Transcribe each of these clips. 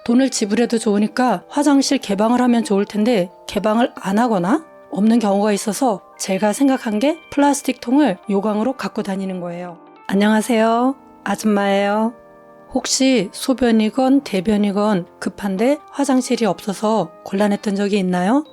돈을 지불해도 좋으니까 화장실 개방을 하면 좋을 텐데 개방을 안 하거나 없는 경우가 있어서 제가 생각한 게 플라스틱 통을 요강으로 갖고 다니는 거예요. 안녕하세요. 아줌마예요. 혹시 소변이건 대변이건 급한데 화장실이 없어서 곤란했던 적이 있나요?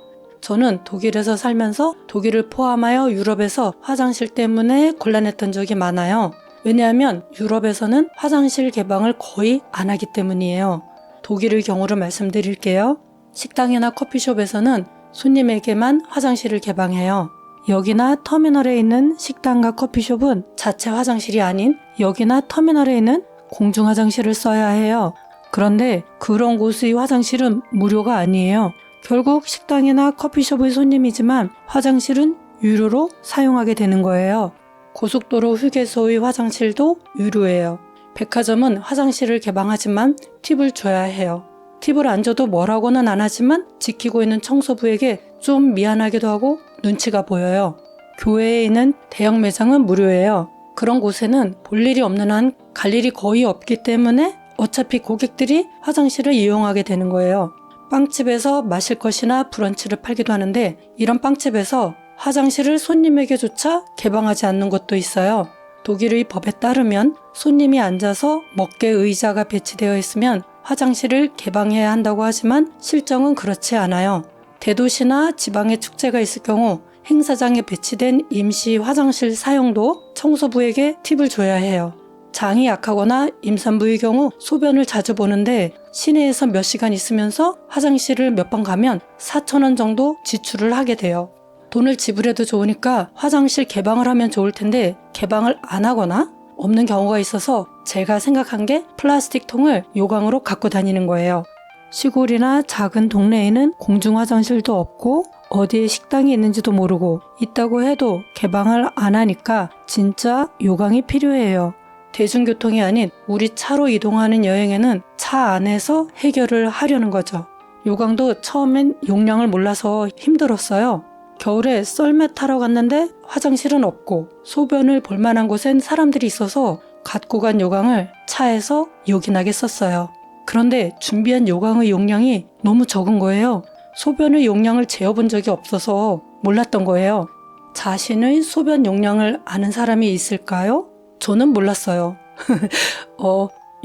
저는 독일에서 살면서 독일을 포함하여 유럽에서 화장실 때문에 곤란했던 적이 많아요. 왜냐하면 유럽에서는 화장실 개방을 거의 안 하기 때문이에요. 독일의 경우를 말씀드릴게요. 식당이나 커피숍에서는 손님에게만 화장실을 개방해요. 역이나 터미널에 있는 식당과 커피숍은 자체 화장실이 아닌 역이나 터미널에 있는 공중 화장실을 써야 해요. 그런데 그런 곳의 화장실은 무료가 아니에요. 결국 식당이나 커피숍의 손님이지만 화장실은 유료로 사용하게 되는 거예요. 고속도로 휴게소의 화장실도 유료예요. 백화점은 화장실을 개방하지만 팁을 줘야 해요. 팁을 안 줘도 뭐라고는 안 하지만 지키고 있는 청소부에게 좀 미안하기도 하고 눈치가 보여요. 교외에 있는 대형 매장은 무료예요. 그런 곳에는 볼 일이 없는 한 갈 일이 거의 없기 때문에 어차피 고객들이 화장실을 이용하게 되는 거예요. 빵집에서 마실 것이나 브런치를 팔기도 하는데 이런 빵집에서 화장실을 손님에게조차 개방하지 않는 곳도 있어요. 독일의 법에 따르면 손님이 앉아서 먹게 의자가 배치되어 있으면 화장실을 개방해야 한다고 하지만 실정은 그렇지 않아요. 대도시나 지방에 축제가 있을 경우 행사장에 배치된 임시 화장실 사용도 청소부에게 팁을 줘야 해요. 장이 약하거나 임산부의 경우 소변을 자주 보는데 시내에서 몇 시간 있으면서 화장실을 몇 번 가면 4,000원 정도 지출을 하게 돼요. 돈을 지불해도 좋으니까 화장실 개방을 하면 좋을 텐데 개방을 안 하거나 없는 경우가 있어서 제가 생각한 게 플라스틱 통을 요강으로 갖고 다니는 거예요. 시골이나 작은 동네에는 공중 화장실도 없고 어디에 식당이 있는지도 모르고 있다고 해도 개방을 안 하니까 진짜 요강이 필요해요. 대중교통이 아닌 우리 차로 이동하는 여행에는 차 안에서 해결을 하려는 거죠. 요강도 처음엔 용량을 몰라서 힘들었어요. 겨울에 썰매 타러 갔는데 화장실은 없고 소변을 볼 만한 곳엔 사람들이 있어서 갖고 간 요강을 차에서 요긴하게 썼어요. 그런데 준비한 요강의 용량이 너무 적은 거예요. 소변의 용량을 재어본 적이 없어서 몰랐던 거예요. 자신의 소변 용량을 아는 사람이 있을까요? 저는 몰랐어요.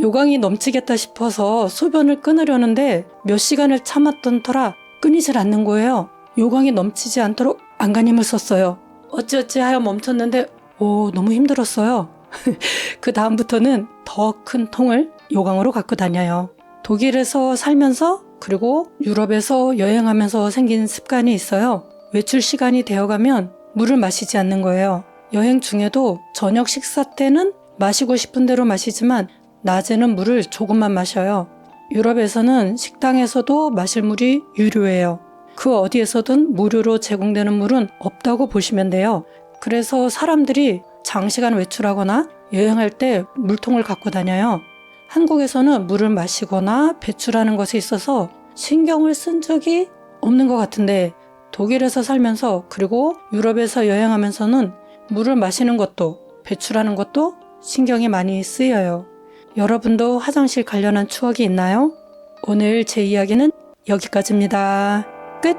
요강이 넘치겠다 싶어서 소변을 끊으려는데 몇 시간을 참았던 터라 끊이질 않는 거예요. 요강이 넘치지 않도록 안간힘을 썼어요. 어찌어찌 하여 멈췄는데 너무 힘들었어요. 그 다음부터는 더 큰 통을 요강으로 갖고 다녀요. 독일에서 살면서 그리고 유럽에서 여행하면서 생긴 습관이 있어요. 외출 시간이 되어가면 물을 마시지 않는 거예요. 여행 중에도 저녁 식사 때는 마시고 싶은 대로 마시지만 낮에는 물을 조금만 마셔요. 유럽에서는 식당에서도 마실 물이 유료예요. 그 어디에서든 무료로 제공되는 물은 없다고 보시면 돼요. 그래서 사람들이 장시간 외출하거나 여행할 때 물통을 갖고 다녀요. 한국에서는 물을 마시거나 배출하는 것에 있어서 신경을 쓴 적이 없는 것 같은데 독일에서 살면서 그리고 유럽에서 여행하면서는 물을 마시는 것도 배출하는 것도 신경이 많이 쓰여요. 여러분도 화장실 관련한 추억이 있나요? 오늘 제 이야기는 여기까지입니다. 끝!